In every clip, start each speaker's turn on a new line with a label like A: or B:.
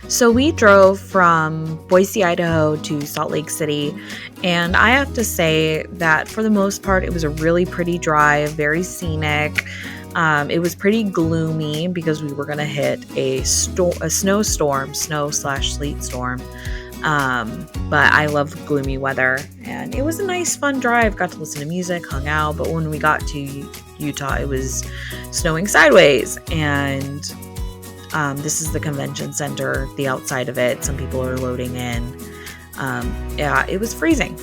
A: So we drove from Boise, Idaho to Salt Lake City, and I have to say that for the most part, it was a really pretty drive, very scenic. It was pretty gloomy because we were going to hit a snowstorm, snow/sleet storm. But I love gloomy weather, and it was a nice, fun drive. Got to listen to music, hung out, but when we got to Utah, it was snowing sideways, and this is the convention center, the outside of it. Some people are loading in. Yeah, it was freezing.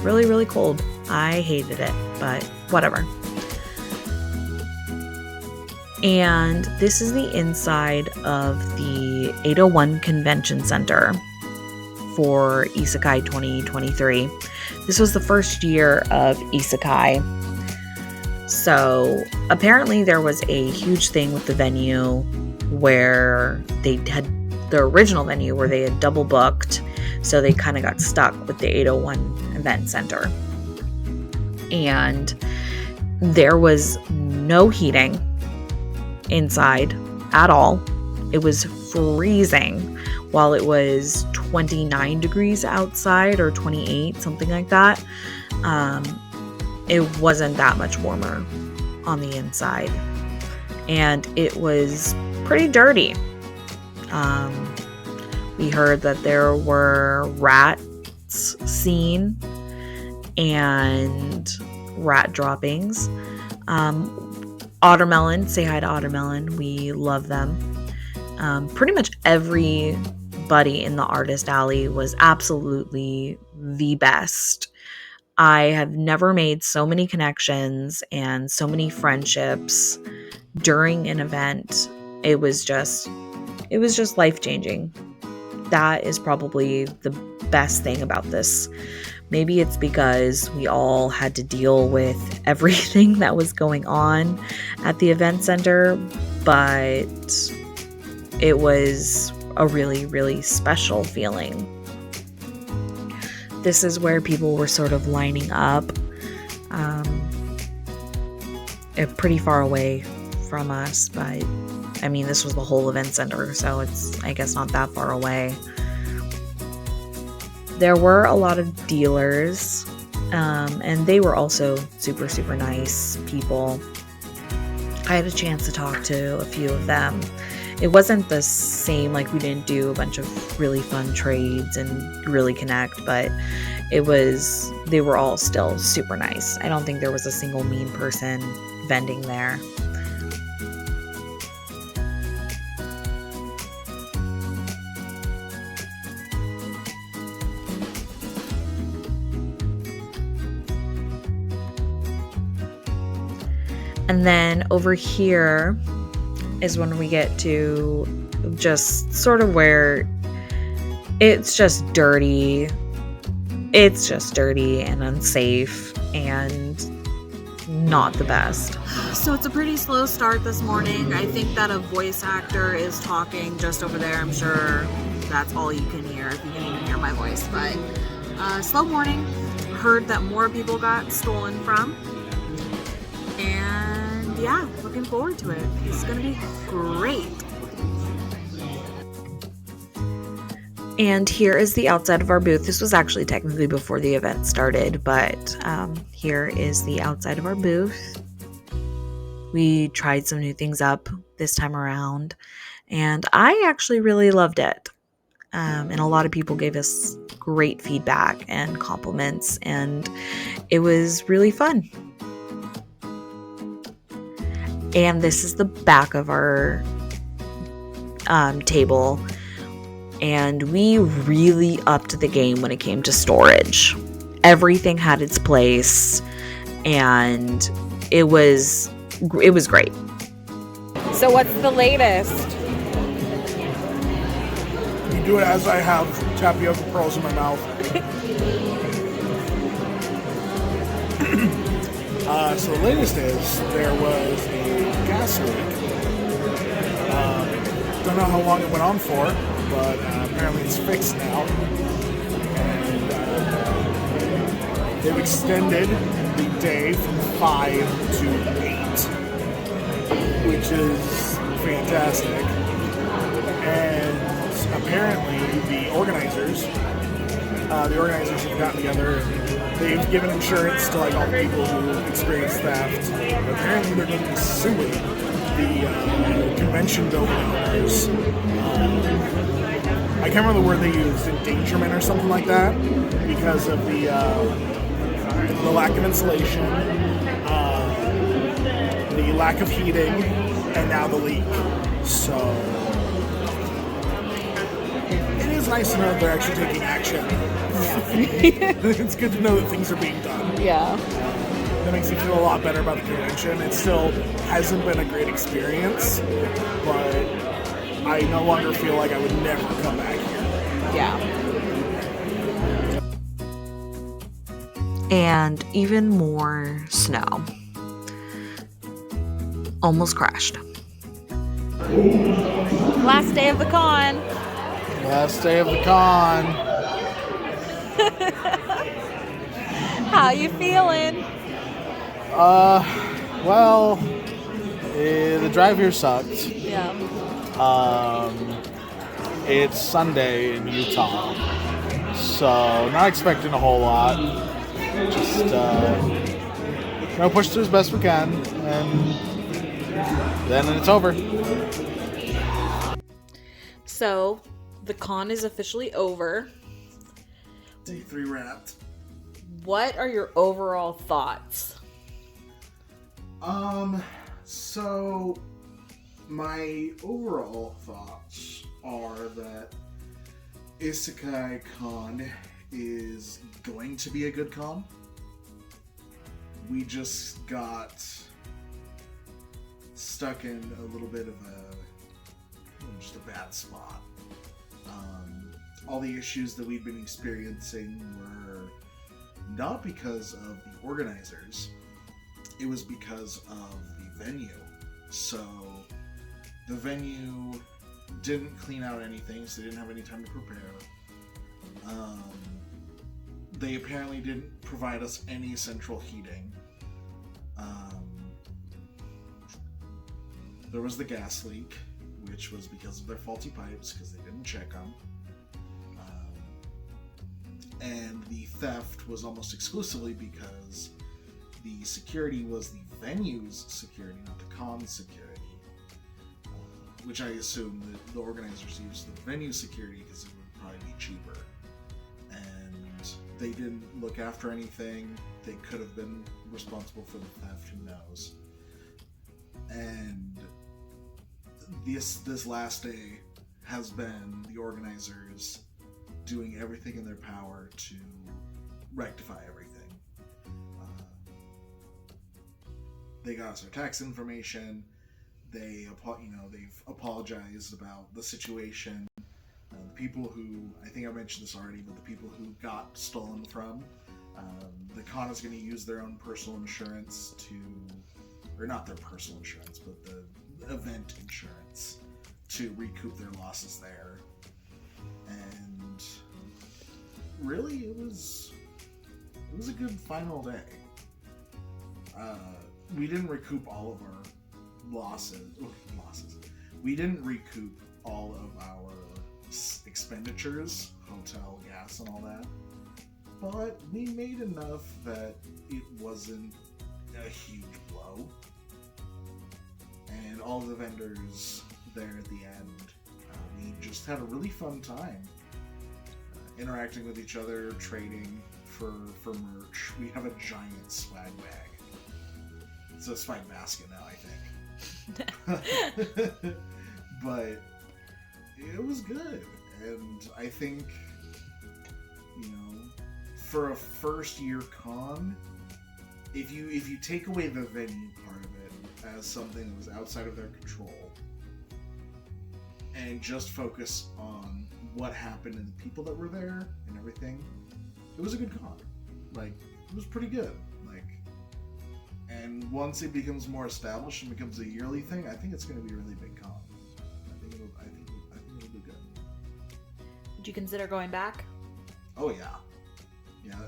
A: Really, really cold. I hated it, but whatever. And this is the inside of the 801 Convention Center for Isekai 2023. This was the first year of Isekai. So apparently there was a huge thing with the venue where they had the original venue where they had double booked. So they kind of got stuck with the 801 Event Center. And there was no heating inside at all. It was freezing while it was 29 degrees outside, or 28, something like that. It wasn't that much warmer on the inside, and it was pretty dirty. We heard that there were rats seen and rat droppings. Ottermelon, say hi to Ottermelon. We love them. Pretty much everybody in the artist alley was absolutely the best. I have never made so many connections and so many friendships during an event. It was just life-changing. That is probably the best thing about this. Maybe it's because we all had to deal with everything that was going on at the event center, but it was a really, really special feeling. This is where people were sort of lining up, pretty far away from us, but I mean, this was the whole event center, so it's, I guess, not that far away. There were a lot of dealers, and they were also super, super nice people. I had a chance to talk to a few of them. It wasn't the same, like we didn't do a bunch of really fun trades and really connect, but they were all still super nice. I don't think there was a single mean person vending there. And then over here is when we get to just sort of where it's just dirty. It's just dirty and unsafe and not the best. So it's a pretty slow start this morning. I think that a voice actor is talking just over there. I'm sure that's all you can hear if you can even hear my voice. But slow morning. Heard that more people got stolen from. And yeah, looking forward to it. It's gonna be great. And here is the outside of our booth. This was actually technically before the event started, but here is the outside of our booth. We tried some new things up this time around, and I actually really loved it. And a lot of people gave us great feedback and compliments, and it was really fun. And this is the back of our table. And we really upped the game when it came to storage. Everything had its place, and it was great. So what's the latest?
B: You do it as I have tapioca pearls in my mouth. So the latest is there was a gas leak. Don't know how long it went on for, but apparently it's fixed now. And they've extended the day from 5 to 8, which is fantastic. And apparently the organizers have gotten together and they've given insurance to like all the people who experienced theft. But apparently they're going to be suing the convention building owners. I can't remember the word they used, endangerment or something like that, because of the lack of insulation, the lack of heating, and now the leak. So it is nice to know that they're actually taking action.
A: Yeah.
B: It's good to know that things are being done.
A: Yeah.
B: That makes me feel a lot better about the convention. It still hasn't been a great experience, but I no longer feel like I would never come back here.
A: Yeah. And even more snow. Almost crashed. Last day of the con.
B: Last day of the con.
A: How you feeling?
B: Well, the drive here sucked.
A: Yeah.
B: It's Sunday in Utah, so not expecting a whole lot. Just push through as best we can, and then it's over.
A: So, the con is officially over.
B: Day 3 wrapped.
A: What are your overall thoughts?
C: So my overall thoughts are that Isekai Con is going to be a good con. We just got stuck in a little bit of just a bad spot. All the issues that we've been experiencing were not because of the organizers. It was because of the venue. So the venue didn't clean out anything, so they didn't have any time to prepare. They apparently didn't provide us any central heating. There was the gas leak, which was because of their faulty pipes, because they didn't check them. And the theft was almost exclusively because the security was the venue's security, not the con security. Which I assume that the organizers used the venue security because it would probably be cheaper. And they didn't look after anything. They could have been responsible for the theft, who knows. And this last day has been the organizers doing everything in their power to rectify everything. They got us our tax information. They've apologized about the situation. The people who, I think I mentioned this already, but the people who got stolen from, the con is going to use their own personal insurance or not their personal insurance, but the event insurance to recoup their losses there. And really, it was a good final day. We didn't recoup all of our losses. We didn't recoup all of our expenditures, hotel, gas, and all that. But we made enough that it wasn't a huge blow. And all the vendors there at the end, we just had a really fun time. Interacting with each other, trading for merch. We have a giant swag bag. It's a swag basket now, I think. But it was good. And I think, for a first year con, if you take away the venue part of it as something that was outside of their control and just focus on what happened and the people that were there and everything, it was a good con. It was pretty good. And once it becomes more established and becomes a yearly thing, I think it's going to be a really big con. I think it'll be good.
A: Would you consider going back?
C: Oh yeah,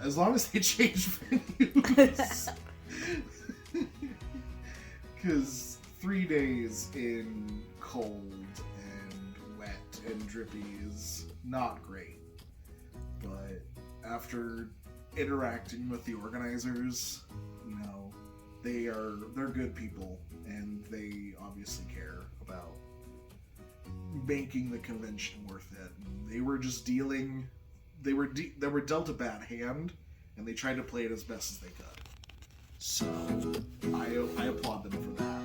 C: as long as they change venues. Because 3 days in cold and wet and Drippy is not great. But after interacting with the organizers, you know, they're good people, and they obviously care about making the convention worth it. And they were just dealing. They were dealt a bad hand, and they tried to play it as best as they could. So I applaud them for that.